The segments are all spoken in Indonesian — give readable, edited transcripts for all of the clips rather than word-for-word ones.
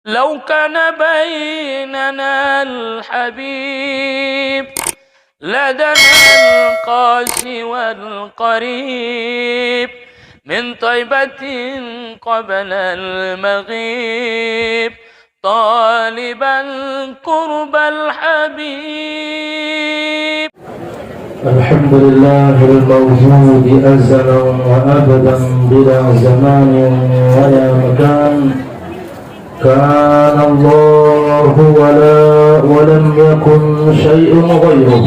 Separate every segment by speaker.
Speaker 1: لو كان بيننا الحبيب لدنا القاسي والقريب من طيبة قبل المغيب طالبا قرب الحبيب.
Speaker 2: الحمد لله الموجود أزلا وأبدا بلا زمان ولا مكان. كان الله ولم يكن شيء غيره،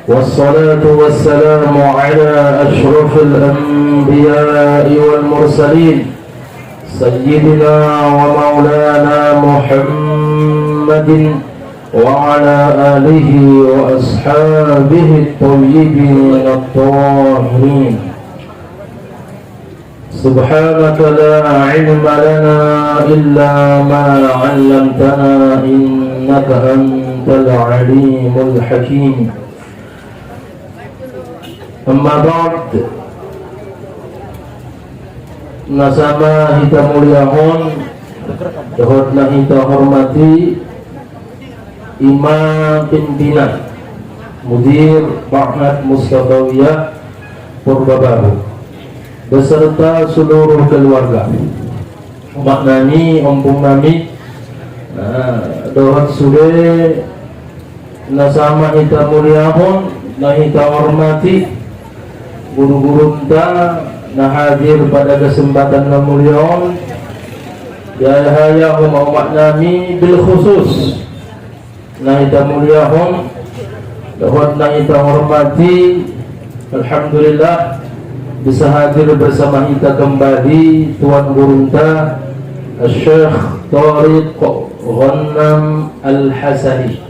Speaker 2: والصلاة والسلام على أشرف الأنبياء والمرسلين سيدنا ومولانا محمد وعلى آله وأصحابه الطيبين الطاهرين. سبحانك لا علم لنا إلا ما علمتنا إنك أنت العليم الحكيم. أما بعد, nasama kita muliakan, dohotna kita hormati Imam Pimpinan Mudir Ma'had Mustafawiyah Purbabaru beserta seluruh keluarga, maknani ompong nami dohot sude nasama kita muliakan, na kita hormati guru-guru kita nah hadir pada kesempatan na muliakan ya haya umat nami bil khusus na kita muliakan dohot na kita hormati. Alhamdulillah bisa hadir bersama kita kembali Tuan Guru kita Syekh Thariq Ghanam Al-Hasani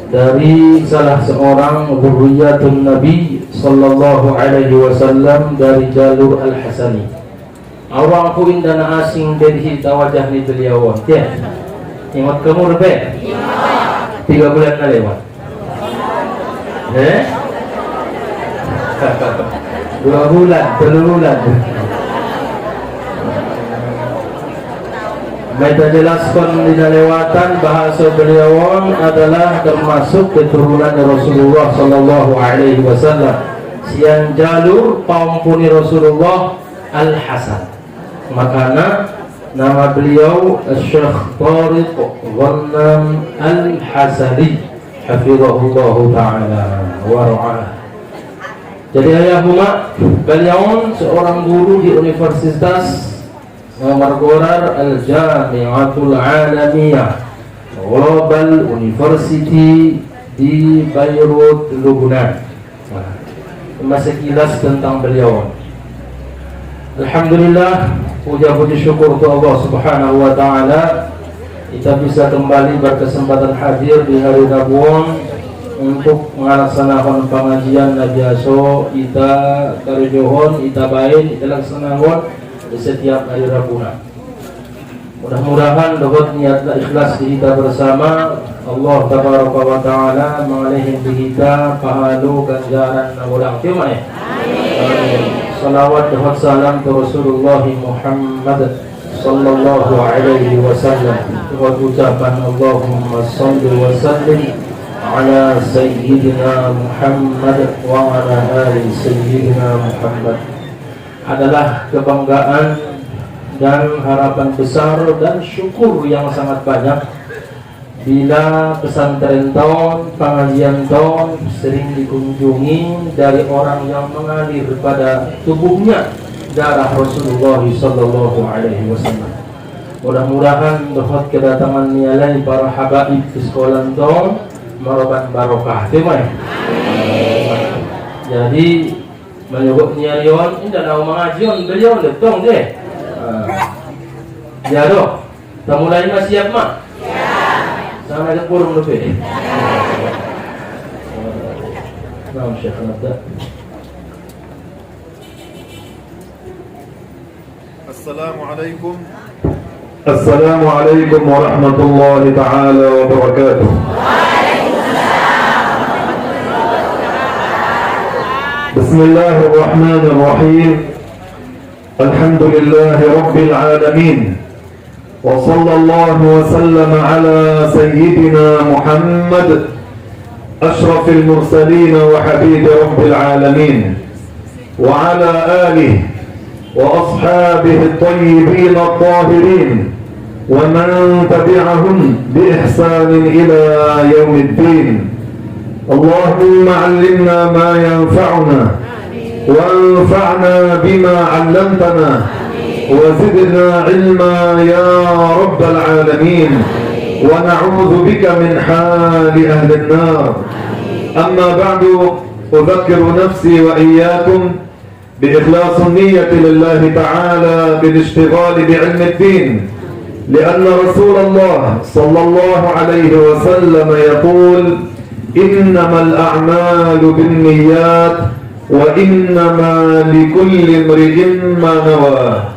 Speaker 2: dari salah seorang dzurriyyatun Nabi sallallahu alaihi wasallam dari jalur Al-Hasani. Awang ku indana asing dari wajah ni beliau ya. Ingat kamu rebe? 3 bulan na lewat. 2 bulan, 3 bulan. Mereka jelaskan di lewatan bahasa beliau adalah termasuk keturunan Rasulullah sallallahu alaihi wasallam. Sian jalur paumpuni Rasulullah Al-Hasan. Makanya nama beliau Syekh Thariq Ghanam Al-Hasani hafizahullah taala wa ra'ah. Jadi ayahuma beliau seorang guru di Universitas Margorar Al-Jami'atul Alamiyah Global University di Beirut, Lebanon. Sekilas tentang beliau. Alhamdulillah, puja-puji syukur untuk Allah Subhanahu wa taala kita bisa kembali berkesempatan hadir di hari Rabu untuk melaksanakan pengajian biasa kita dari Johon, kita bain, kita laksanakan di setiap hari Rabu. Mudah-mudahan dapat niatlah ikhlas di kita bersama Allah tabaraka wa taala mengalihkan kita pahala ganjaran ulang tiuman. Amin. Salawat dan salam ke Rasulullah Muhammad sallallahu alaihi wasallam. Wa ucapan Allahumma salli wa sallim ala sayyidina Muhammad wa ala ali sayyidina Muhammad. Adalah kebanggaan dan harapan besar dan syukur yang sangat banyak bila pesantren tahun, pengajian tahun sering dikunjungi dari orang yang mengalir pada tubuhnya darah Rasulullah sallallahu alaihi wasallam. Mudah-mudahan dapat kedatangan nialai para habaib di sekolah tahun merupakan barokah. Jadi menyebut nialion ini dalam mengajian beliau letong deh. Ya doh, tamu lain masih siap mak? Sama ada kurung lebih. Nah, Syekh nabda.
Speaker 3: Assalamualaikum.
Speaker 2: Assalamualaikum warahmatullahi taala wabarakatuh. Bismillahirrahmanirrahim. Alhamdulillahi rabbil alamin.
Speaker 4: وصلى الله وسلم على سيدنا محمد أشرف المرسلين وحبيب رب العالمين وعلى آله وأصحابه الطيبين الطاهرين ومن تبعهم بإحسان إلى يوم الدين. اللهم علمنا ما ينفعنا وانفعنا بما علمتنا وزدنا علما يا رب العالمين ونعوذ بك من حال أهل النار. أما بعد أذكر نفسي وإياكم بإخلاص النية لله تعالى بالاشتغال بعلم الدين، لأن رسول الله صلى الله عليه وسلم يقول إنما الأعمال بالنيات وإنما لكل امرئ ما نوى.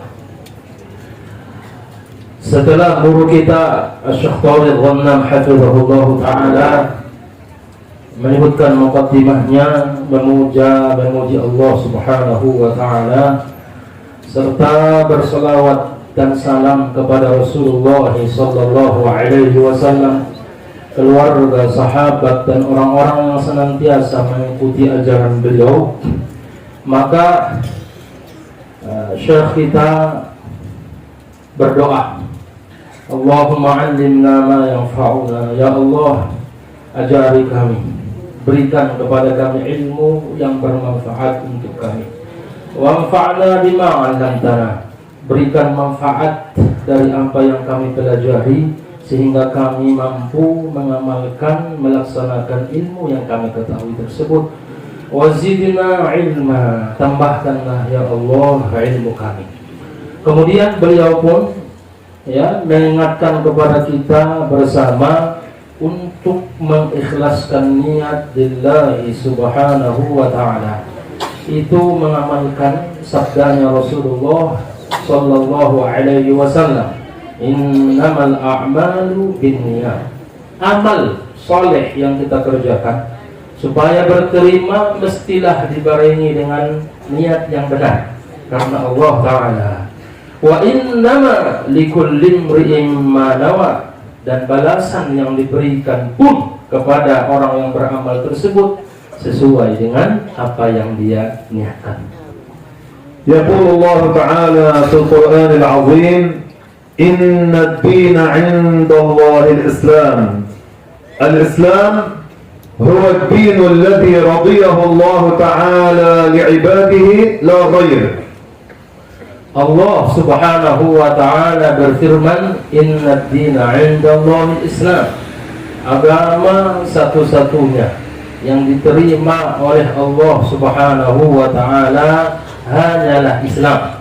Speaker 2: Setelah guru kita Syekh Tauhid Ghannam hafizahullah ta'ala menyebutkan muqaddimahnya memuji Allah subhanahu wa ta'ala serta berselawat dan salam kepada Rasulullah sallallahu alaihi wasallam, keluarga, sahabat dan orang-orang yang senantiasa mengikuti ajaran beliau, maka Syekh kita berdoa, Allahumma 'allimna ma yanfa'una, ya Allah ajari kami, berikan kepada kami ilmu yang bermanfaat untuk kami. Wanfa'na bima 'allamtana, berikan manfaat dari apa yang kami pelajari sehingga kami mampu mengamalkan, melaksanakan ilmu yang kami ketahui tersebut. Wazidna ilma, tambahkanlah ya Allah ilmu kami. Kemudian beliau pun mengingatkan kepada kita bersama untuk mengikhlaskan niat lillahi subhanahu wa ta'ala, itu mengamalkan sabdanya Rasulullah sallallahu alaihi wasallam, innamal a'malu binniyat. Amal soleh yang kita kerjakan supaya berterima mestilah dibarengi dengan niat yang benar karena Allah Ta'ala. Wa innama likulli imri'in ma nawa, dan balasan yang diberikan pun kepada orang yang beramal tersebut sesuai dengan apa yang dia niatkan.
Speaker 4: Yaqulu Allah Ta'ala fil Qur'anil 'azim, inna ad-dina 'inda Allahil Islam. Al-Islam huwa ad-din alladhi radiyahu Allah Ta'ala li'ibadihi la ghair.
Speaker 2: Allah subhanahu wa ta'ala berfirman, inna ad-dina 'inda Allahil Islam. Agama satu-satunya yang diterima oleh Allah subhanahu wa ta'ala hanyalah Islam.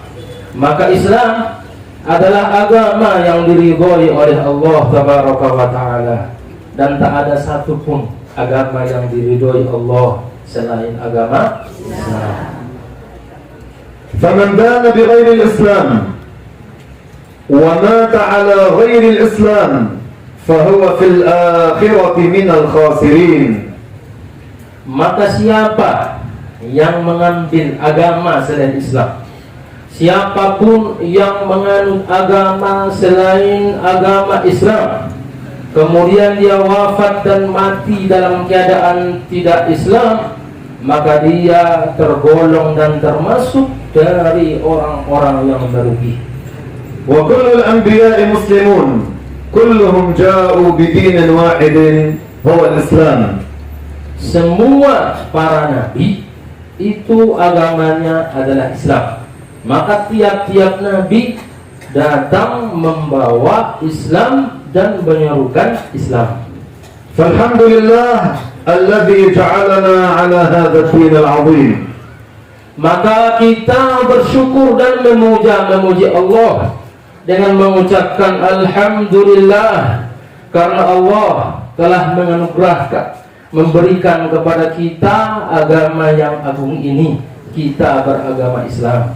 Speaker 2: Maka Islam adalah agama yang diridhoi oleh Allah tabaraka wa ta'ala, dan tak ada satupun agama yang diridhoi Allah selain agama Islam.
Speaker 4: فمن بان بغير الإسلام ومات على غير الإسلام فهو في الآخرة من الخاسرين.
Speaker 2: Maka siapa yang mengambil agama selain Islam, siapapun yang menganut agama selain agama Islam, kemudian dia wafat dan mati dalam keadaan tidak Islam, maka dia tergolong dan termasuk dari orang-orang yang merugi.
Speaker 4: Wa kullul anbiya'i muslimun, kulluhum ja'u bidinin wahidin huwa al-Islam.
Speaker 2: Semua para nabi itu agamanya adalah Islam. Maka tiap-tiap nabi datang membawa Islam dan menyerukan Islam.
Speaker 4: Falhamdulillah alladhi ja'alana ala hadha ad-din al-'azim.
Speaker 2: Maka kita bersyukur dan memuji Allah dengan mengucapkan alhamdulillah, karena Allah telah menganugerahkan, memberikan kepada kita agama yang agung ini. Kita beragama Islam.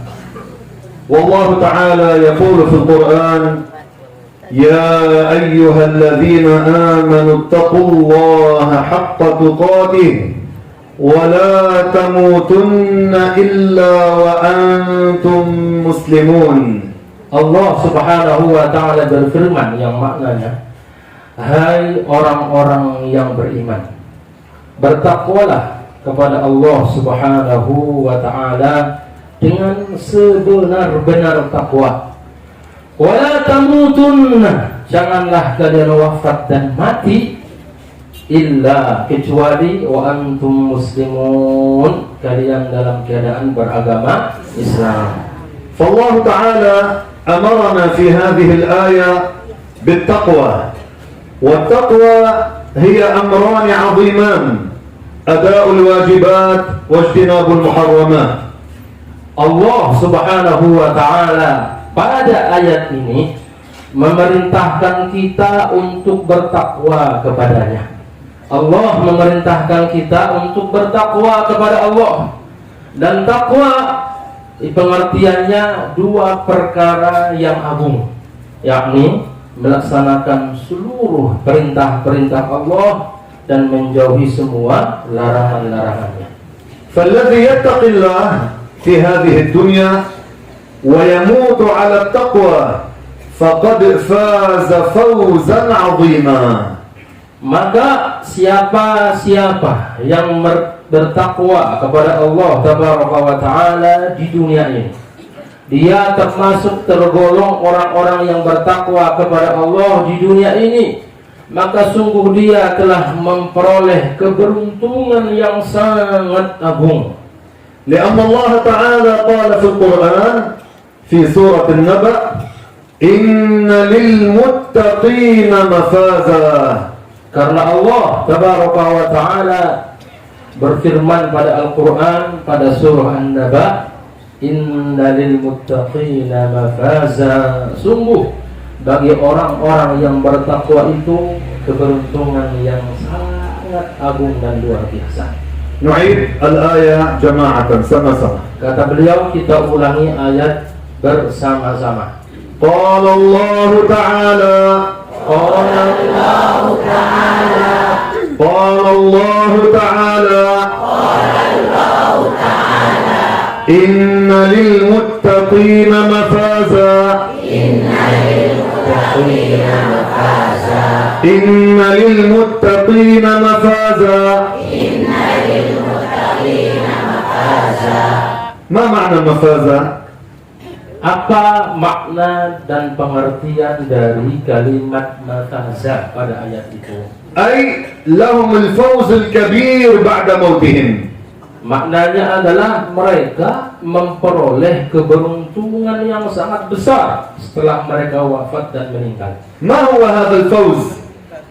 Speaker 4: Wallahu ta'ala yaqulu fil Qur'an, ya ayyuhalladzina amanu taqullaha haqqa tuqatih ولا تموتن إلا وأنتم مسلمون.
Speaker 2: Allah Subhanahu wa taala berfirman yang maknanya, hai orang-orang yang beriman, bertakwalah kepada Allah Subhanahu wa taala dengan sebenar-benar takwa. Wala tamutunna, janganlah kalian wafat dan mati illa kecuali wa antum muslimun, kalian dalam keadaan beragama Islam.
Speaker 4: فالله تعالى أمرنا في هذه الآية بالتقوى، والتقوى هي أمران عظيمان: أداء الواجبات واجتناب المحرمات.
Speaker 2: Allah Subhanahu wa taala pada ayat ini memerintahkan kita untuk bertakwa kepadanya. Allah memerintahkan kita untuk bertakwa kepada Allah. Dan takwa pengertiannya dua perkara yang agung, yakni melaksanakan seluruh perintah-perintah Allah dan menjauhi semua larangan-larangannya.
Speaker 4: فالذي يتقي الله في هذه الدنيا ويموت على التقوى فقد فاز فوزا عظيما.
Speaker 2: Maka siapa-siapa yang bertakwa kepada Allah Tabaraka wa Ta'ala di dunia ini, dia termasuk tergolong orang-orang yang bertakwa kepada Allah di dunia ini, maka sungguh dia telah memperoleh keberuntungan yang sangat agung.
Speaker 4: لأن الله تعالى قال في القرآن في سورة النبأ: إن للمتقين مفازا.
Speaker 2: Karena Allah Tabaraka wa Ta'ala berfirman pada Al-Quran pada surah An-Naba, inna lil muttaqina mafaza, sungguh bagi orang-orang yang bertakwa itu keberuntungan yang sangat agung dan luar biasa.
Speaker 4: نعيد الآية جماعة sama-sama.
Speaker 2: Kata beliau, kita ulangi ayat bersama-sama.
Speaker 4: قال الله تعالى
Speaker 2: قال الله تعالى
Speaker 4: قال الله تعالى إن للمتقين مفازا إن للمتقين مفازا. ما معنى مفازا؟
Speaker 2: Apa makna dan pengertian dari kalimat mafaza pada ayat itu?
Speaker 4: أي لهم الفوز الكبير بعد موتهم.
Speaker 2: Maknanya adalah mereka memperoleh keberuntungan yang sangat besar setelah mereka wafat dan meninggal.
Speaker 4: ما هو هذا الفوز؟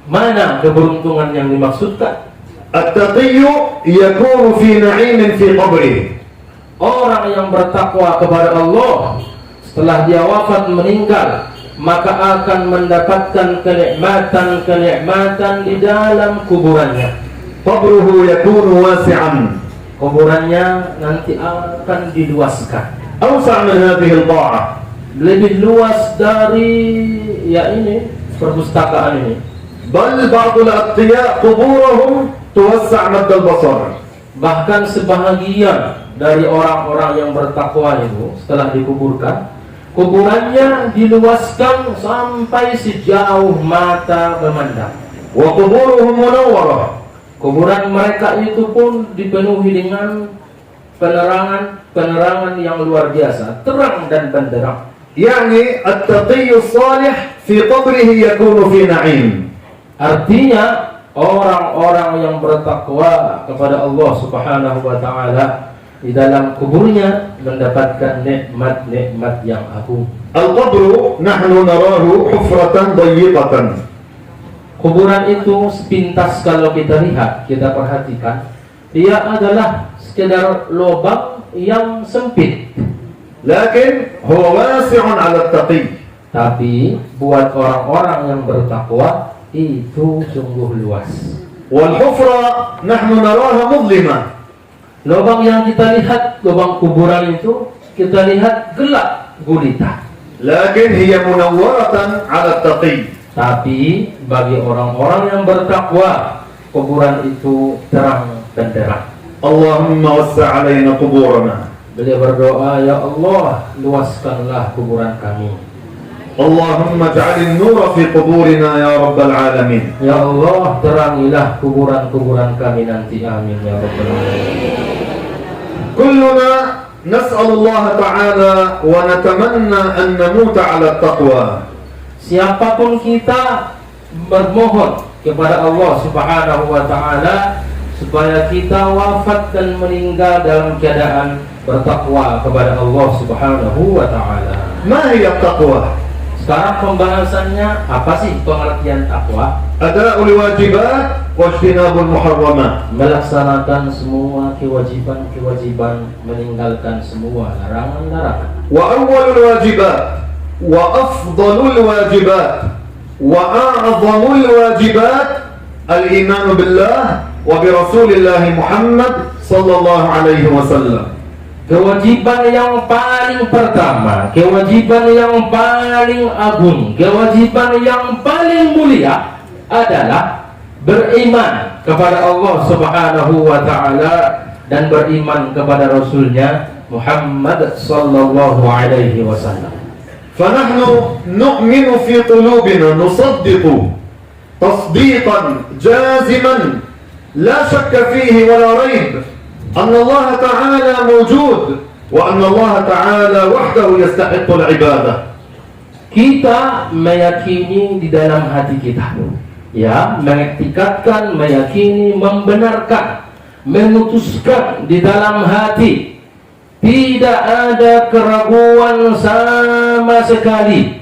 Speaker 2: Mana keberuntungan yang dimaksudkan?
Speaker 4: التقي يكون في نعيم في قبره.
Speaker 2: Orang yang bertakwa kepada Allah setelah dia wafat meninggal, maka akan mendapatkan kenikmatan-kenikmatan di dalam kuburannya.
Speaker 4: قبره يكون واسعا.
Speaker 2: Kuburannya nanti akan diluaskan,
Speaker 4: أوسع من هذه الطاعة.
Speaker 2: lebih luas dari perpustakaan ini.
Speaker 4: بل بعض الأتقياء قبورهم توسع مد البصر.
Speaker 2: Bahkan sebahagian dari orang-orang yang bertakwa itu setelah dikuburkan, kuburannya diluaskan sampai sejauh mata memandang.
Speaker 4: وقبورهم منورة.
Speaker 2: Kuburan mereka itu pun dipenuhi dengan penerangan yang luar biasa, terang dan benderang.
Speaker 4: يعني التقي الصالح في قبره يكون في نعيم.
Speaker 2: Artinya orang-orang yang bertakwa kepada Allah Subhanahu wa taala di dalam kuburnya mendapatkan nikmat-nikmat yang agung.
Speaker 4: القبر نحن نراه حفرة ضيقة.
Speaker 2: Kuburan itu sepintas kalau kita lihat, kita perhatikan, dia adalah sekedar lubang yang sempit.
Speaker 4: لكن هو واسع على التقي.
Speaker 2: Tapi buat orang-orang yang bertakwa itu sungguh luas.
Speaker 4: والحفرة نحن نراها مظلمة.
Speaker 2: Lubang yang kita lihat, lubang kuburan itu kita lihat gelap gulita.
Speaker 4: لكن هي منورة على التقي.
Speaker 2: Tapi bagi orang-orang yang bertakwa, kuburan itu terang benderang.
Speaker 4: اللهم وسع علينا قبورنا.
Speaker 2: Beliau berdoa, ya Allah, luaskanlah kuburan kami.
Speaker 4: Allahumma ja'alin nura fi quburina ya rabbal alamin.
Speaker 2: Ya Allah, terangilah kuburan-kuburan kami nanti. Amin ya rabbal alamin.
Speaker 4: كلنا نسأل الله تعالى ونتمنى أن نموت على التقوى.
Speaker 2: Siapapun kita bermohon kepada Allah Subhanahu wa taala supaya kita wafat dan meninggal dalam keadaan bertakwa kepada Allah Subhanahu wa taala.
Speaker 4: ما هي التقوى؟
Speaker 2: Sekarang pembahasannya apa sih pengertian takwa?
Speaker 4: أداء الواجبات واجتناب المحرمات.
Speaker 2: Melaksanakan semua kewajiban-kewajiban, meninggalkan semua larangan-larangan.
Speaker 4: وأول الواجبات وأفضل الواجبات وأعظم الواجبات الإيمان بالله وبرسول الله محمد صلى الله عليه وسلم.
Speaker 2: Kewajiban yang paling pertama, kewajiban yang paling agung, kewajiban yang paling mulia adalah beriman kepada Allah Subhanahu wa taala dan beriman kepada Rasulnya Muhammad sallallahu alaihi wasallam.
Speaker 4: فنحن نؤمن في قلوبنا نصدق تصديقا جازما لا شك فيه ولا ريب أن الله تعالى موجود وأن الله تعالى وحده يستحق العبادة.
Speaker 2: Kita meyakini di dalam hati kita, ya, mengiktikadkan, meyakini, membenarkan, memutuskan di dalam hati, tidak ada keraguan sama sekali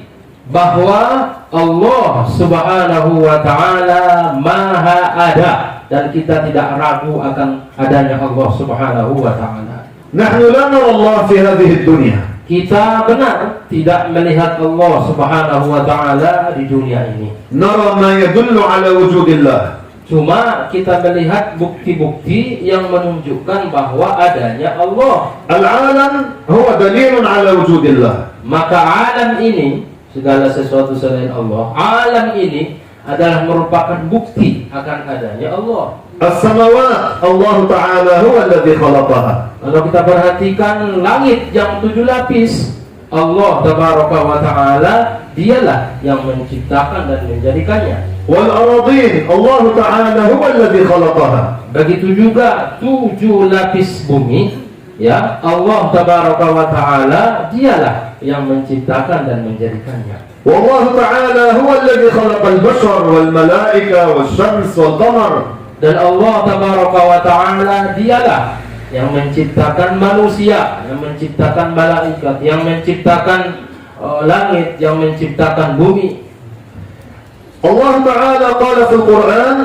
Speaker 2: bahwa Allah Subhanahu wa taala Maha ada, dan kita tidak ragu akan adanya Allah Subhanahu wa taala.
Speaker 4: نحن لا نرى الله في هذه الدنيا.
Speaker 2: Kita benar tidak melihat Allah Subhanahu wa taala di dunia ini.
Speaker 4: نرى ما يدل على وجود الله.
Speaker 2: Cuma kita melihat bukti-bukti yang menunjukkan bahwa adanya Allah.
Speaker 4: العالم هو دليل على وجود الله.
Speaker 2: Maka alam ini, segala sesuatu selain Allah, alam ini adalah merupakan bukti akan adanya Allah.
Speaker 4: السماوات الله تعالى هو الذي خلقها.
Speaker 2: Kalau kita perhatikan langit yang 7 lapis, Allah Tabaraka wa Ta'ala dialah yang menciptakan dan menjadikannya.
Speaker 4: والأراضين الله تعالى هو الذي خلقها.
Speaker 2: Begitu juga 7 lapis bumi, ya, Allah Tabaraka wa Ta'ala dialah yang menciptakan dan menjadikannya.
Speaker 4: والله تعالى هو الذي خلق البشر والملائكة والشمس والقمر.
Speaker 2: Dan Allah Tabaraka wa Ta'ala dialah yang menciptakan manusia, yang menciptakan malaikat, yang menciptakan langit, yang menciptakan bumi.
Speaker 4: Allah Ta'ala qala fil Quran,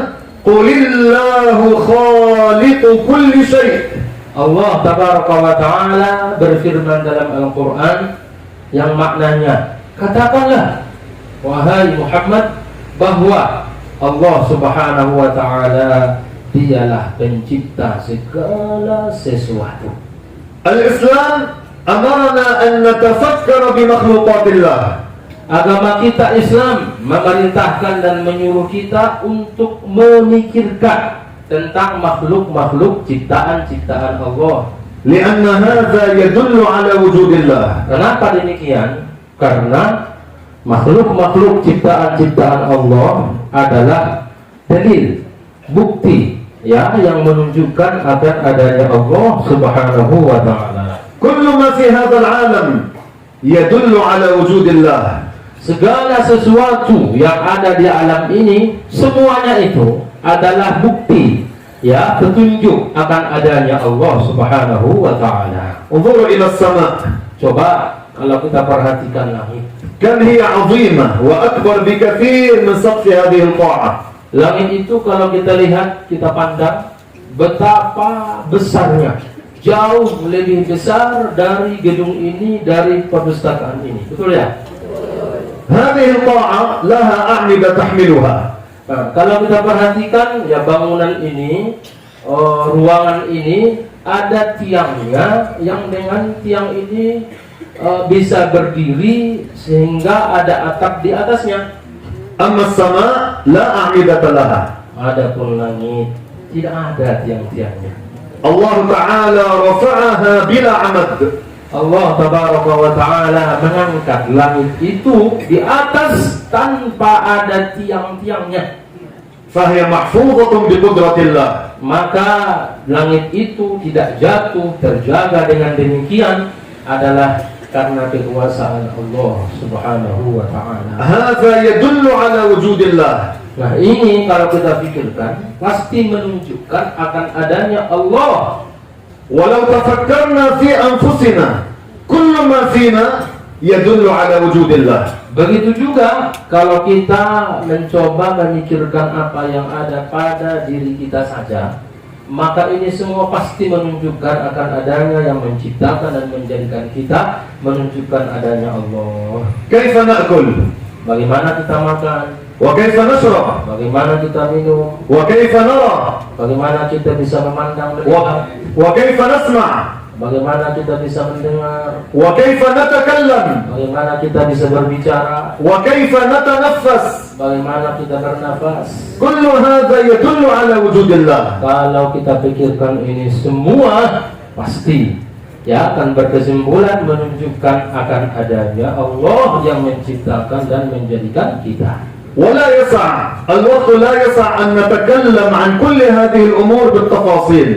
Speaker 4: Qulillahu khaliqu kulli syai'.
Speaker 2: Allah Tabaraka wa Ta'ala berfirman dalam Al-Quran yang maknanya, katakanlah wahai Muhammad bahwa Allah Subhanahu wa Ta'ala dialah pencipta segala sesuatu.
Speaker 4: Al-Islam amarna an natafakkara bi makhluqatillah.
Speaker 2: Agama kita Islam memerintahkan dan menyuruh kita untuk memikirkan tentang makhluk-makhluk ciptaan-ciptaan Allah.
Speaker 4: Lianna hadza yadullu ala wujudillah.
Speaker 2: Kenapa demikian? Karena makhluk-makhluk ciptaan-ciptaan Allah adalah dalil, bukti, ya, yang menunjukkan akan adanya Allah Subhanahu wa Ta'ala.
Speaker 4: Kullu ma fi hadzal alam yadullu ala wujudillah.
Speaker 2: Segala sesuatu yang ada di alam ini, semuanya itu adalah bukti, ya, petunjuk akan adanya Allah Subhanahu wa Ta'ala.
Speaker 4: Unzuru ila as-sama'.
Speaker 2: Coba kalau kita perhatikan langit,
Speaker 4: كم هي عظيمة وأكبر بكثير من سقف هذه القاعة.
Speaker 2: langit itu kalau kita lihat, kita pandang betapa besarnya, jauh lebih besar dari gedung ini, dari perpustakaan ini, betul ya?
Speaker 4: هذه القاعة لها أعمدة تحملها.
Speaker 2: Nah, kalau kita perhatikan, ya, bangunan ini, ruangan ini ada tiangnya, yang dengan tiang ini bisa berdiri sehingga ada atap di atasnya.
Speaker 4: أما السماء لا أعمدة لها.
Speaker 2: Adapun langit tidak ada tiang-tiangnya.
Speaker 4: الله تعالى رفعها بلا عمد.
Speaker 2: Allah tabaraka wa ta'ala mengangkat langit itu di atas tanpa ada tiang-tiangnya.
Speaker 4: فهي محفوظة بقدرة الله.
Speaker 2: Maka langit itu tidak jatuh, terjaga dengan demikian adalah karena kekuasaan Allah subhanahu wa ta'ala.
Speaker 4: هذا يدل على وجود الله.
Speaker 2: Nah ini kalau kita pikirkan pasti menunjukkan akan adanya Allah.
Speaker 4: ولو تفكرنا في أنفسنا كل ما فينا يدل على وجود الله.
Speaker 2: Begitu juga kalau kita mencoba memikirkan apa yang ada pada diri kita saja, maka ini semua pasti menunjukkan akan adanya yang menciptakan dan menjadikan kita, menunjukkan adanya Allah.
Speaker 4: كيف نأكل؟
Speaker 2: Bagaimana kita makan,
Speaker 4: وكيف نشرب؟
Speaker 2: bagaimana kita minum,
Speaker 4: وكيف نرى؟
Speaker 2: bagaimana kita bisa memandang melihat,
Speaker 4: وكيف نسمع؟
Speaker 2: bagaimana kita bisa mendengar,
Speaker 4: وكيف نتكلم؟
Speaker 2: bagaimana kita bisa berbicara,
Speaker 4: وكيف نتنفس؟
Speaker 2: bagaimana kita bernafas.
Speaker 4: كل هذا يدل على وجود الله.
Speaker 2: Kalau kita pikirkan ini semua pasti ya akan berkesimpulan menunjukkan akan adanya Allah yang menciptakan dan menjadikan kita.
Speaker 4: ولا يسع الوقت لا يسع أن نتكلم عن كل هذه الأمور بالتفاصيل.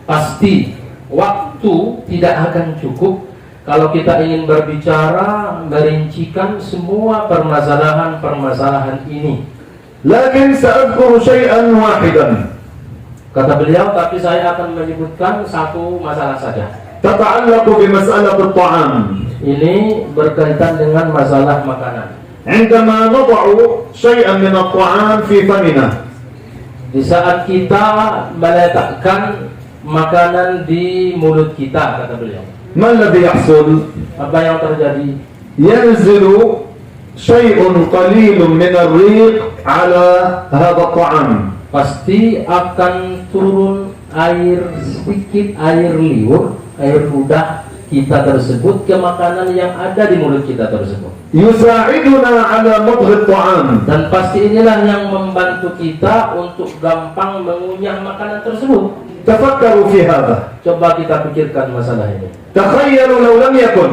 Speaker 2: Pasti waktu tidak akan cukup kalau kita ingin berbicara merincikan semua permasalahan-permasalahan ini.
Speaker 4: لكن سأذكر شيئا واحدا
Speaker 2: Kata beliau, tapi saya akan menyebutkan satu masalah saja.
Speaker 4: تتعلق بمسألة الطعام.
Speaker 2: Ini berkaitan dengan masalah makanan.
Speaker 4: عندما نضع شيئا من الطعام في فمنا
Speaker 2: Di saat kita meletakkan makanan di mulut kita, kata beliau,
Speaker 4: ما الذي يحصل؟
Speaker 2: apa yang terjadi?
Speaker 4: ينزل شيء قليل من الريق على هذا الطعام.
Speaker 2: Pasti akan turun air sedikit, air liur, air ludah kita tersebut ke makanan yang ada di mulut kita tersebut.
Speaker 4: يساعدنا على مضغ الطعام.
Speaker 2: Dan pasti inilah yang membantu kita untuk gampang mengunyah makanan tersebut.
Speaker 4: تفكروا في هذا.
Speaker 2: Coba kita pikirkan masalah ini.
Speaker 4: تخيلوا لو لم يكن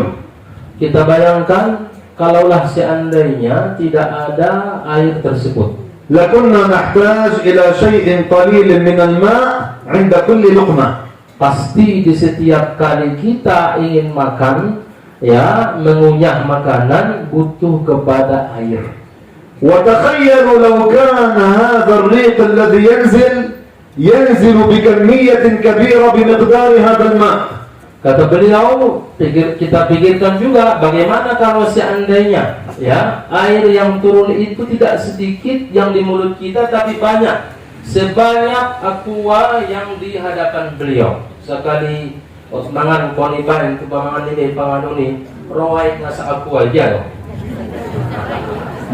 Speaker 2: Kita bayangkan kalaulah seandainya tidak ada air tersebut,
Speaker 4: لكنا نحتاج إلى شيء قليل من الماء عند كل لقمة.
Speaker 2: pasti di setiap kali kita ingin makan, ya, mengunyah makanan butuh kepada air.
Speaker 4: وتخيلوا لو كان هذا الريق الذي ينزل بكمية كبيرة بمقدار هذا الماء.
Speaker 2: Kata beliau, kita pikirkan juga bagaimana kalau seandainya ya air yang turun itu tidak sedikit yang di mulut kita tapi banyak, sebanyak aqua yang di hadapan beliau. Sekali mangan koniban kebangan ini panganuni roai nasa aqua aja loh.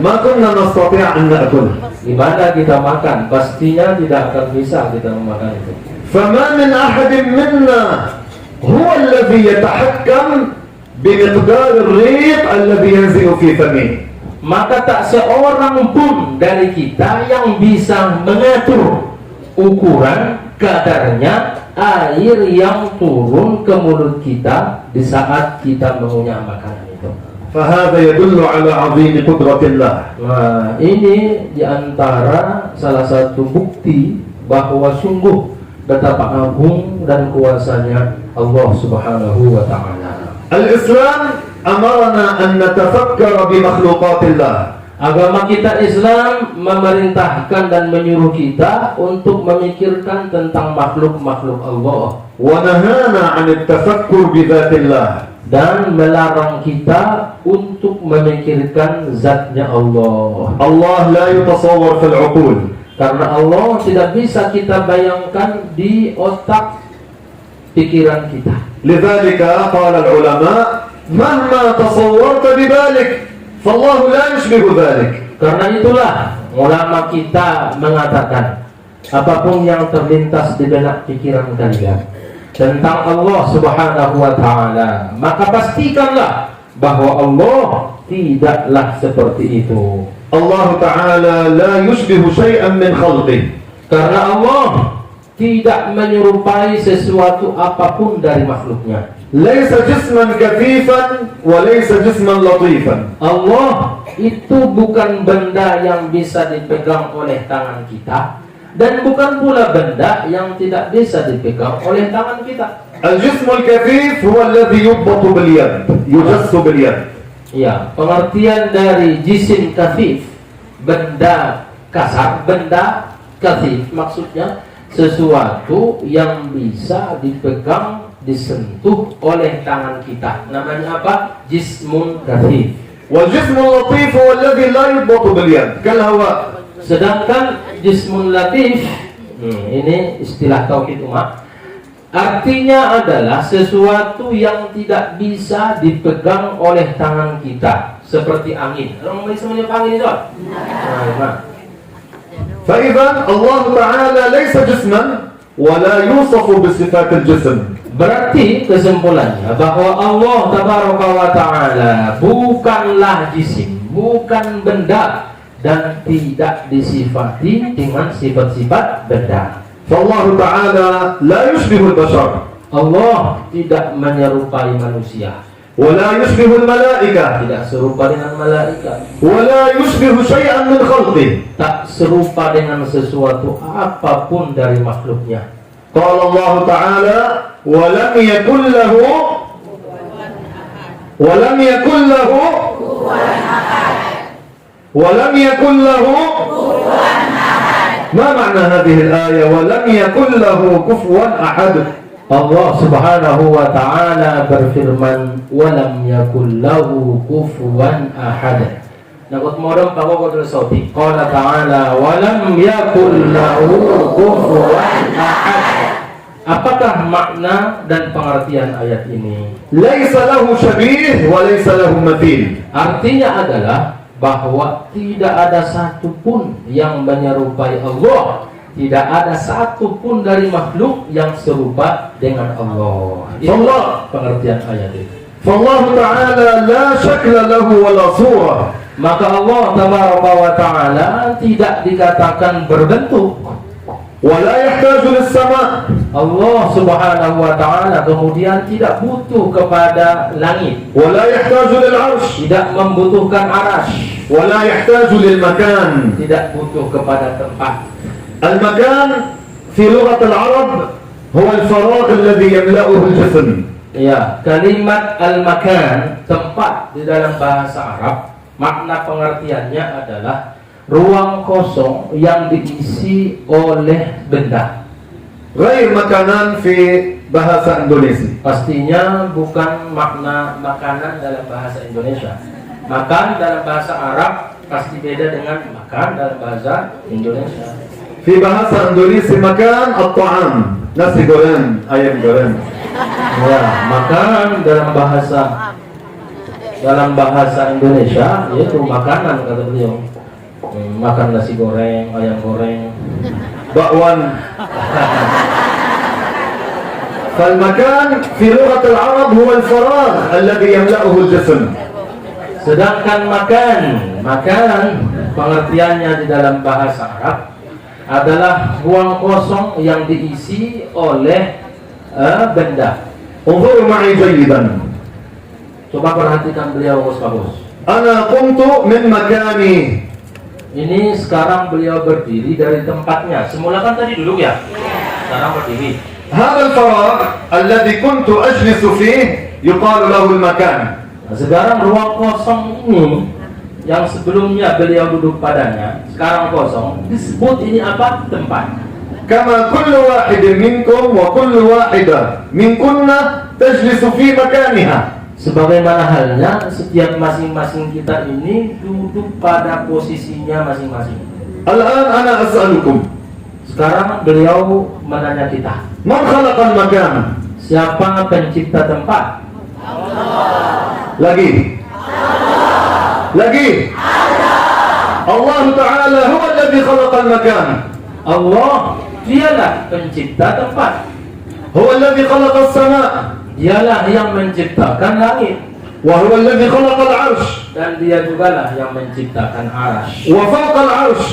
Speaker 4: ما كنا نستطيع أن نأكل.
Speaker 2: Di mana kita makan, pastinya tidak akan bisa kita memakan itu.
Speaker 4: فما من أحد منا هو الذي يتحكم بمقدار الريق الذي ينزل في فمه.
Speaker 2: Maka tak seorang pun dari kita yang bisa mengatur ukuran kadarnya air yang turun ke mulut kita di saat kita mengunyah makanan itu.
Speaker 4: فهذا يدل على عظيم قدرة الله.
Speaker 2: Nah, ini diantara salah satu bukti bahwa sungguh betapa agung dan kuasanya Allah Subhanahu wa Ta'ala.
Speaker 4: الإسلام أمرنا أن نتفكر بمخلوقات الله.
Speaker 2: Agama kita Islam memerintahkan dan menyuruh kita untuk memikirkan tentang makhluk-makhluk Allah,
Speaker 4: ونهانا عن التفكر بذات الله.
Speaker 2: dan melarang kita untuk memikirkan zatnya Allah.
Speaker 4: الله لا يتصور في العقول.
Speaker 2: Karena Allah tidak bisa kita bayangkan di otak pikiran kita.
Speaker 4: لذلك قال العلماء مهما تصورت بذلك فالله لا يشبه ذلك.
Speaker 2: Karena itulah ulama kita mengatakan, apapun yang terlintas di benak pikiran kalian tentang Allah Subhanahu wa Ta'ala, maka pastikanlah bahwa Allah tidaklah seperti itu.
Speaker 4: الله تعالى لا يشبه شيئا من خلقه.
Speaker 2: Karena Allah tidak menyerupai sesuatu apapun dari makhluknya.
Speaker 4: ليس جسما كثيفا وليس جسما لطيفا.
Speaker 2: Allah itu bukan benda yang bisa dipegang oleh tangan kita, dan bukan pula benda yang tidak bisa dipegang oleh tangan kita.
Speaker 4: الجسم الكثيف هو الذي يضبط باليد، يجس باليد.
Speaker 2: Ya, pengertian dari jisim kathif, benda kasar, benda kathif maksudnya sesuatu yang bisa dipegang, disentuh oleh tangan kita. Namanya apa? Jismun kathif.
Speaker 4: والجسم اللطيف هو الذي لا يضبط باليد كالهواء.
Speaker 2: Sedangkan jismun latif, ini istilah tauhid umat, artinya adalah sesuatu yang tidak bisa dipegang oleh tangan kita, seperti angin. Orang bisa menyebut angin itu? Nah,
Speaker 4: فإذا الله تعالى ليس جسما ولا يوصف بصفات الجسم.
Speaker 2: berarti kesimpulannya bahwa Allah Tabaraka wa Ta'ala bukanlah jisim, bukan benda, dan tidak disifati dengan sifat-sifat benda.
Speaker 4: فالله تعالى لا يشبه البشر
Speaker 2: Allah tidak menyerupai manusia,
Speaker 4: ولا يشبه الملائكة
Speaker 2: tidak serupa dengan malaikat,
Speaker 4: ولا يشبه شيئا من خلقه.
Speaker 2: tak serupa dengan sesuatu apapun dari makhluknya.
Speaker 4: قال الله تعالى ولم يكن له ولم يكن له ولم يكن له. ما معنى هذه الآية ولم يكن له كفوا أحد؟
Speaker 2: Allah Subhanahu wa Ta'ala berfirman, walam yakul lahu kufuwan ahad. Nakut modom pagod sauti. Qala ta'ala walam yakul lahu kufuwan ahad. Apakah makna dan pengertian ayat ini?
Speaker 4: ليس له شبيه وليس له مثيل.
Speaker 2: Artinya adalah bahwa tidak ada satupun yang menyerupai Allah, tidak ada satupun dari makhluk yang serupa dengan Allah. Itulah pengertian ayat itu.
Speaker 4: فالله تعالى لا شكل له ولا صورة.
Speaker 2: Maka Allah Tabaraka wa Ta'ala tidak dikatakan berbentuk.
Speaker 4: ولا يحتاج للسماء.
Speaker 2: Allah Subhanahu wa Ta'ala kemudian tidak butuh kepada langit,
Speaker 4: ولا يحتاج للعرش.
Speaker 2: tidak membutuhkan arasy,
Speaker 4: ولا يحتاج للمكان.
Speaker 2: tidak butuh kepada tempat.
Speaker 4: المكان في لغة العرب هو الفراغ الذي يملأه الجسم.
Speaker 2: Ya, kalimat al-makan, tempat di dalam bahasa Arab, makna pengertiannya adalah ruang kosong yang diisi oleh benda.
Speaker 4: غير مكانان في bahasa Indonesia.
Speaker 2: Pastinya bukan makna makanan dalam bahasa Indonesia. Makan dalam bahasa Arab pasti beda dengan makan dalam bahasa Indonesia.
Speaker 4: في bahasa Indonesia makan الطعام, nasi goreng, ayam goreng.
Speaker 2: Ya, makan dalam bahasa Indonesia yaitu makanan, kata beliau. Makan nasi goreng, ayam goreng,
Speaker 4: bakwan. فالمكان في لغة العرب هو الفراغ الذي يملأه الجسم.
Speaker 2: Sedangkan makan pengertiannya di dalam bahasa Arab adalah ruang kosong yang diisi oleh benda.
Speaker 4: انظروا معي جيدا.
Speaker 2: Coba perhatikan beliau bagus.
Speaker 4: أنا قمت من مكاني.
Speaker 2: Ini sekarang beliau berdiri dari tempatnya. Semula kan tadi duduk ya? Sekarang berdiri.
Speaker 4: هذا الفراغ الذي كنت أجلس فيه يقال له المكان.
Speaker 2: Nah, sekarang ruang kosong ini yang sebelumnya beliau duduk padanya, sekarang kosong, disebut ini apa? Tempat.
Speaker 4: كما كل واحد منكم وكل واحدة منكن تجلس في مكانها.
Speaker 2: Sebagaimana halnya setiap masing-masing kita ini duduk pada posisinya masing-masing.
Speaker 4: الآن أنا أسألكم.
Speaker 2: Sekarang beliau menanya kita,
Speaker 4: من خلق المكان؟
Speaker 2: siapa pencipta tempat?
Speaker 4: lagi Allah Ta'ala huwa alladhi khalaqa al-makan.
Speaker 2: Allah, dialah pencipta tempat.
Speaker 4: Huwa alladhi khalaqa as-sama'.
Speaker 2: Dialah yang menciptakan langit.
Speaker 4: Wa huwa alladhi khalaqa al-'arsh.
Speaker 2: Dan dia jugalah yang menciptakan arasy.
Speaker 4: Wa fawqa al-'arsh.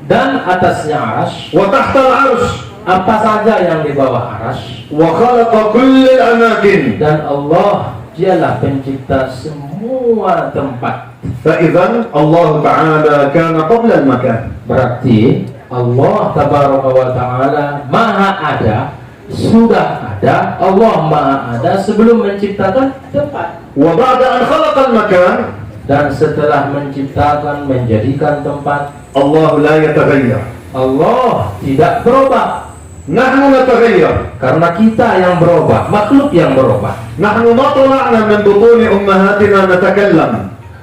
Speaker 2: Dan atasnya arasy.
Speaker 4: Wa tahta al-'arsh.
Speaker 2: apa saja yang di bawah arsy,
Speaker 4: وخلق كل الأماكن.
Speaker 2: dan Allah dialah pencipta semua tempat.
Speaker 4: فإذا الله تعالى كان قبل المكان.
Speaker 2: Berarti Allah tabaraka wa ta'ala maha ada, sudah ada, Allah maha ada sebelum menciptakan tempat.
Speaker 4: وبعد أن خلق المكان
Speaker 2: Dan setelah menciptakan, menjadikan tempat,
Speaker 4: الله لا يتغير.
Speaker 2: Allah tidak berubah.
Speaker 4: نحن نتغير.
Speaker 2: Karena kita yang berubah, makhluk yang berubah.
Speaker 4: نحن ما طلعنا من بطون أمهاتنا نتكلم.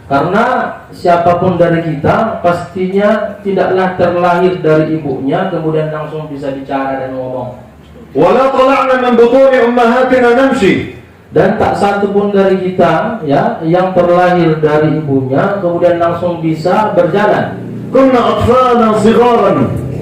Speaker 2: Karena siapapun dari kita pastinya tidaklah terlahir dari ibunya kemudian langsung bisa bicara dan ngomong.
Speaker 4: ولا طلعنا من بطون أمهاتنا نمشي.
Speaker 2: Dan tak satu pun dari kita ya yang terlahir dari ibunya kemudian langsung bisa berjalan.
Speaker 4: كنا أطفالا صغارا.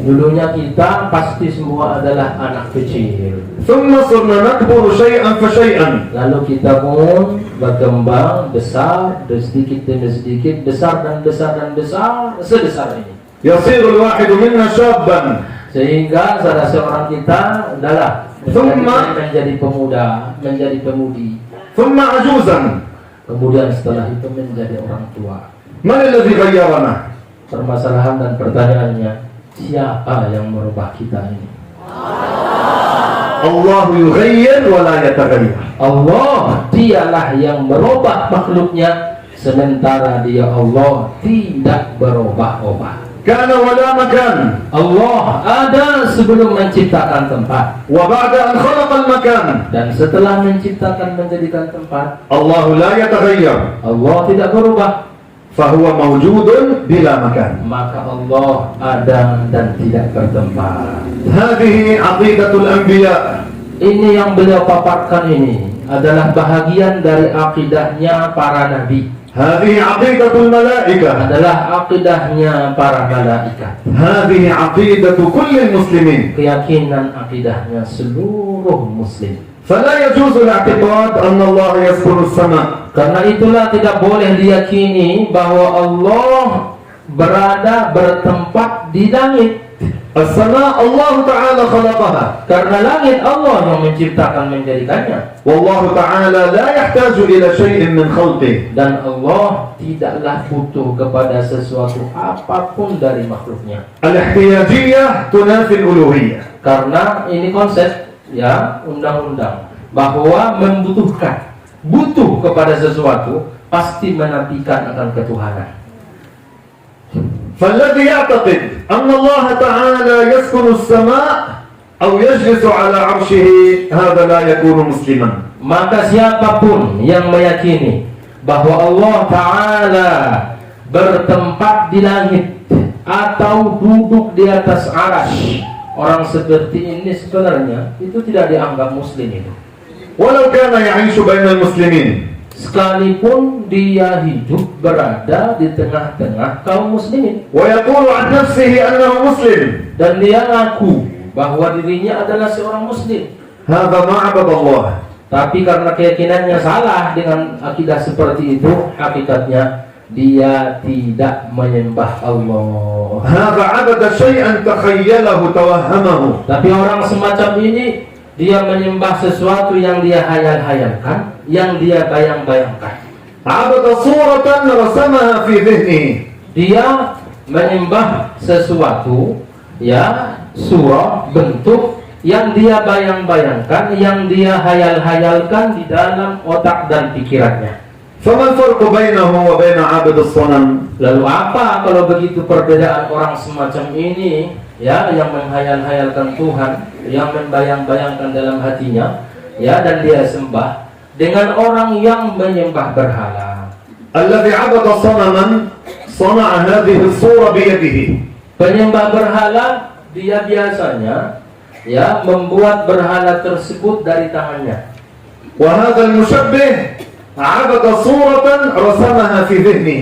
Speaker 2: Dulunya kita pasti semua adalah anak kecil.
Speaker 4: ثم صرنا نكبر شيئا فشيئا.
Speaker 2: Lalu kita pun berkembang besar sedikit demi sedikit, besar dan besar dan besar sebesar ini.
Speaker 4: يصير الواحد منا شابا.
Speaker 2: Sehingga salah seorang kita adalah menjadi pemuda, menjadi pemudi.
Speaker 4: ثم عجوزا.
Speaker 2: Kemudian setelah itu menjadi orang tua.
Speaker 4: من الذي غيرنا؟
Speaker 2: Permasalahan dan pertanyaannya, siapa yang merubah kita ini?
Speaker 4: الله يغير ولا يتغير.
Speaker 2: Allah, dialah yang merubah makhluknya, sementara dia Allah tidak berubah-ubah.
Speaker 4: كان ولا مكان.
Speaker 2: Allah ada sebelum menciptakan tempat,
Speaker 4: وبعد أن خلق المكان
Speaker 2: dan setelah menciptakan menjadikan tempat,
Speaker 4: الله لا يتغير.
Speaker 2: Allah tidak berubah.
Speaker 4: فهو موجود بلا مكان.
Speaker 2: Maka Allah ada dan tidak bertempat.
Speaker 4: هذه عقيدة الأنبياء.
Speaker 2: Ini yang beliau paparkan ini adalah bahagian dari akidahnya para nabi,
Speaker 4: هذه عقيدة الملائكة.
Speaker 2: adalah akidahnya para malaikat,
Speaker 4: هذه عقيدة كل المسلمين.
Speaker 2: keyakinan akidahnya seluruh muslim.
Speaker 4: فلا يجوز الاعتقاد أن الله يسكن السماء.
Speaker 2: Karena itulah tidak boleh diyakini bahwa Allah berada bertempat di langit.
Speaker 4: السماء الله تعالى خلقها.
Speaker 2: Karena langit Allah yang menciptakan menjadikannya.
Speaker 4: والله تعالى لا يحتاج إلى شيء من خلقه.
Speaker 2: Dan Allah tidaklah butuh kepada sesuatu apapun dari makhluknya.
Speaker 4: الاحتياجية تنافي الألوهية.
Speaker 2: Karena ini konsep ya undang-undang bahwa membutuhkan, butuh kepada sesuatu pasti menafikan akan ketuhanan.
Speaker 4: فالذي يعتقد أن الله تعالى يسكن السماء أو يجلس على عرشه هذا لا يكون مسلما.
Speaker 2: Maka siapapun yang meyakini bahwa Allah Ta'ala bertempat di langit atau duduk di atas arasy, orang seperti ini sebenarnya itu tidak dianggap muslim itu.
Speaker 4: ولو كان يعيش بين المسلمين.
Speaker 2: Sekalipun dia hidup berada di tengah-tengah kaum muslimin,
Speaker 4: ويقول عن نفسه أنه مسلم.
Speaker 2: dan dia ngaku bahwa dirinya adalah seorang muslim,
Speaker 4: هذا ما عبد الله.
Speaker 2: tapi karena keyakinannya salah dengan akidah seperti itu, hakikatnya dia tidak menyembah Allah.
Speaker 4: هذا عبد شيئا تخيله توهمه.
Speaker 2: Tapi orang semacam ini dia menyembah sesuatu yang dia hayal-hayalkan, yang dia bayang-bayangkan.
Speaker 4: عبد صورة رسمها في ذهنه.
Speaker 2: Dia menyembah sesuatu ya, surah, bentuk yang dia bayang-bayangkan, yang dia hayal-hayalkan di dalam otak dan pikirannya.
Speaker 4: فما الفرق بينه وبين عابد الصنم؟
Speaker 2: Lalu apa kalau begitu perbedaan orang semacam ini ya, yang menghayal-hayalkan Tuhan, yang membayang-bayangkan dalam hatinya ya, dan dia sembah, dengan orang yang menyembah berhala.
Speaker 4: الذي عبد صنما صنع هذه الصورة بيده.
Speaker 2: Penyembah berhala dia biasanya ya membuat berhala tersebut dari tangannya.
Speaker 4: وهذا المشبه عبد صورة رسمها في ذهنه.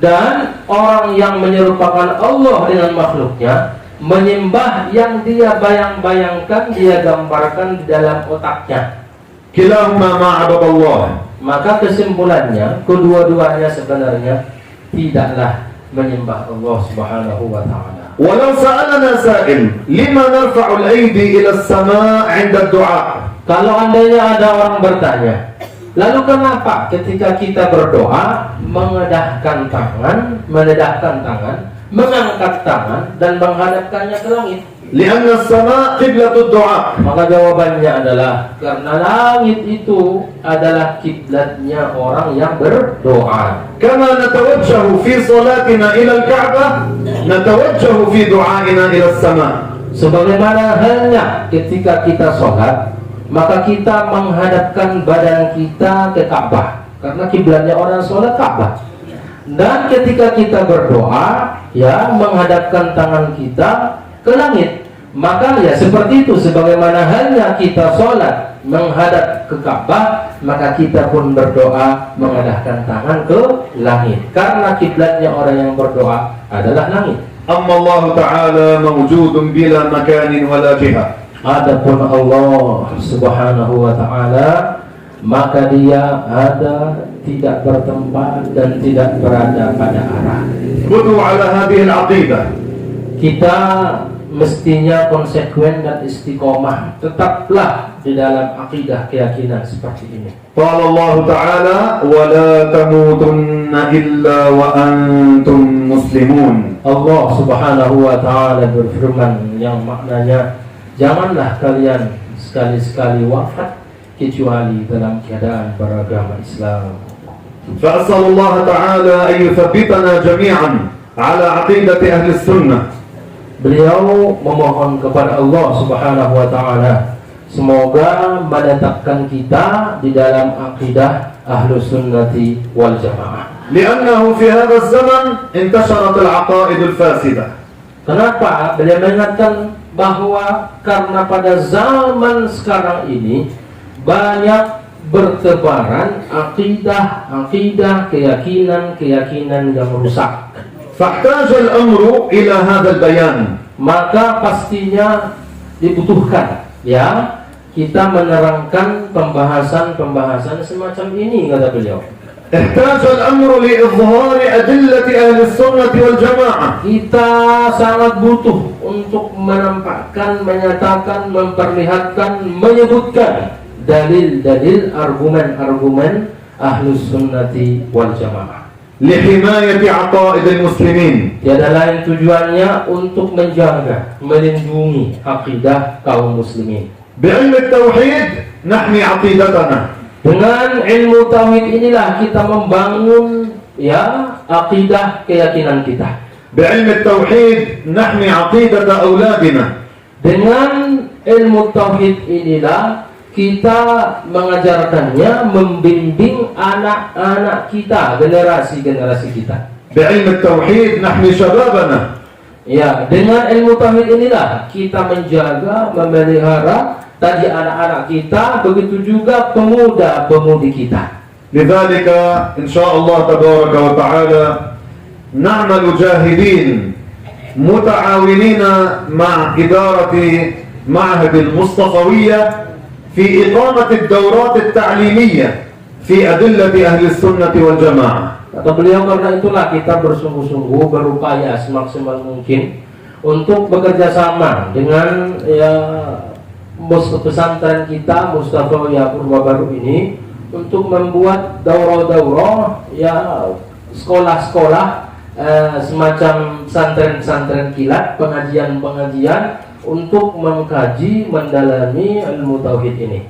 Speaker 2: Dan orang yang menyerupakan Allah dengan makhluknya menyembah yang dia bayang-bayangkan, dia gambarkan di dalam otaknya.
Speaker 4: كلاهما ما عبد الله.
Speaker 2: Maka kesimpulannya kedua-duanya sebenarnya tidaklah menyembah Allah Subhanahu wa taala.
Speaker 4: ولو سألنا سائل لما نرفع الأيدي إلى السماء عند الدعاء.
Speaker 2: Kalau andainya ada orang bertanya, lalu kenapa ketika kita berdoa mengedahkan tangan, mengangkat tangan dan menghadapkannya ke langit?
Speaker 4: لأن السماء قبلة الدعاء.
Speaker 2: Maka jawabannya adalah karena langit itu adalah kiblatnya orang yang berdoa.
Speaker 4: كما نتوجه في صلاتنا إلى الكعبة نتوجه في دعائنا إلى السماء.
Speaker 2: Sebagaimana halnya ketika kita sholat, maka kita menghadapkan badan kita ke Ka'bah karena kiblatnya orang sholat Ka'bah. Dan ketika kita berdoa, ya menghadapkan tangan kita ke langit. Maka ya seperti itu, sebagaimana halnya kita sholat menghadap ke Ka'bah, maka kita pun berdoa menghadapkan tangan ke langit karena kiblatnya orang yang berdoa adalah langit.
Speaker 4: أما الله تعالى موجود بلا مكان ولا جهة.
Speaker 2: Adapun Allah Subhanahu wa taala, maka Dia ada, tidak bertempat dan tidak berada pada arah.
Speaker 4: خذوا على هذه العقيدة.
Speaker 2: Kita mestinya konsekuen dan istiqomah, tetaplah di dalam akidah keyakinan seperti ini.
Speaker 4: قال الله تعالى ولا تموتن إلا وأنتم مسلمون.
Speaker 2: Allah Subhanahu wa taala berfirman yang maknanya, janganlah kalian sekali-sekali wafat kecuali dalam keadaan beragama Islam.
Speaker 4: فأسأل الله تعالى أن يثبتنا جميعا على عقيدة أهل السنة.
Speaker 2: Beliau memohon kepada Allah Subhanahu wa taala semoga menetapkan kita di dalam akidah Ahlus Sunnati wal Jamaah.
Speaker 4: لأنه في هذا الزمن انتشرت العقائد الفاسدة.
Speaker 2: Kenapa? Beliau mengingatkan bahwa karena pada zaman sekarang ini banyak bertebaran akidah, keyakinan yang rusak.
Speaker 4: فاحتاج الأمر إلى هذا البيان.
Speaker 2: Maka pastinya dibutuhkan, ya, kita menerangkan pembahasan semacam ini, kata beliau.
Speaker 4: احتاج الأمر لإظهار أدلة أهل السنة والجماعة.
Speaker 2: Kita sangat butuh untuk menampakkan, menyatakan, memperlihatkan, menyebutkan dalil-dalil, argumen-argumen Ahlus Sunnati wal Jamaah.
Speaker 4: لحماية عقائد المسلمين.
Speaker 2: Tiada lain tujuannya untuk menjaga, melindungi akidah kaum muslimin.
Speaker 4: بعلم التوحيد نحمي عقيدتنا.
Speaker 2: Dengan ilmu tauhid inilah kita membangun, ya, akidah keyakinan kita.
Speaker 4: بعلم التوحيد نحمي عقيدة أولادنا.
Speaker 2: Dengan ilmu tauhid inilah kita mengajarkannya, membimbing anak-anak kita, generasi kita.
Speaker 4: بعلم التوحيد نحمي شبابنا.
Speaker 2: Ya, dengan ilmu tauhid inilah kita menjaga, memelihara tadi anak-anak kita, begitu juga pemuda-pemudi kita.
Speaker 4: لذلك إن شاء الله تبارك وتعالى نعمل جاهدين متعاونين مع إدارة معهد المصطفوية في إقامة الدورات التعليمية في أدلة أهل السنة والجماعة.
Speaker 2: Kata beliau, karena itulah kita bersungguh-sungguh berupaya semaksimal mungkin untuk bekerja sama dengan, ya, pesantren kita Mustafawiyah Purwabaru ini untuk membuat daurah-daurah, ya, sekolah-sekolah, semacam pesantren-pesantren kilat, pengajian-pengajian untuk mengkaji, mendalami ilmu tauhid ini.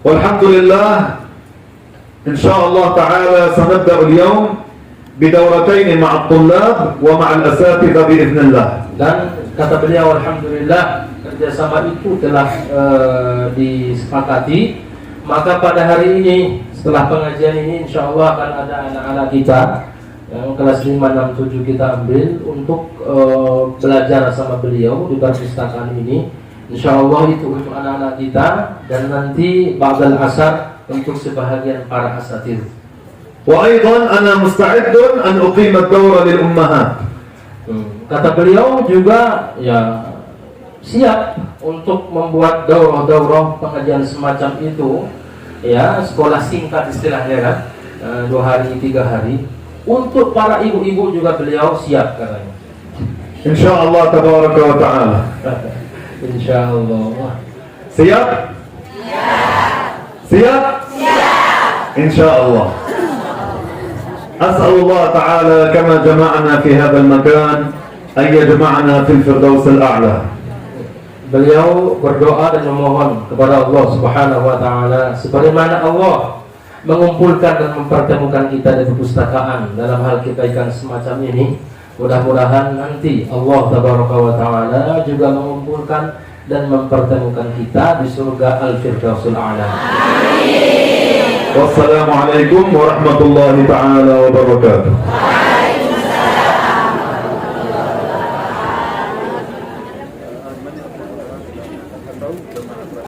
Speaker 4: Walhamdulillah, insyaallah ta'ala sanabda al-yawm bidawratayn ma'a al-tullab wa ma'a al-asatidha bi'idhnillah.
Speaker 2: Dan kata beliau, alhamdulillah, kerjasama itu telah disepakati. Maka pada hari ini, setelah pengajian ini, insyaallah akan ada anak-anak kita yang kelas 5, 6, 7 kita ambil untuk belajar sama beliau di perpustakaan ini. Insyaallah itu untuk anak-anak kita, dan nanti ba'dal asar untuk sebahagian para asatidz.
Speaker 4: Wa aidan ana musta'idun an uqima ad-dawra lil ummahat.
Speaker 2: Kata beliau juga, ya, siap untuk membuat daurah-daurah pengajian semacam itu, ya, sekolah singkat istilahnya kan, 2 hari 3 hari, Untuk para ibu-ibu juga beliau siap katanya.
Speaker 4: Insyaallah tabaraka wa ta'ala.
Speaker 2: Insyaallah.
Speaker 4: Siap? Siap? Insyaallah. As'alullah ta'ala kama jama'na fi hadzal makan ay yajma'na fil firdaus al-a'la.
Speaker 2: Beliau berdoa dan memohon kepada Allah Subhanahu wa taala sebagaimana Allah mengumpulkan dan mempertemukan kita di perpustakaan dalam hal kebaikan semacam ini. Mudah-mudahan nanti Allah Tabaraka wa taala juga mengumpulkan dan mempertemukan kita di surga Al-Firdausul A'la.
Speaker 4: Wassalamualaikum warahmatullahi taala wabarakatuh.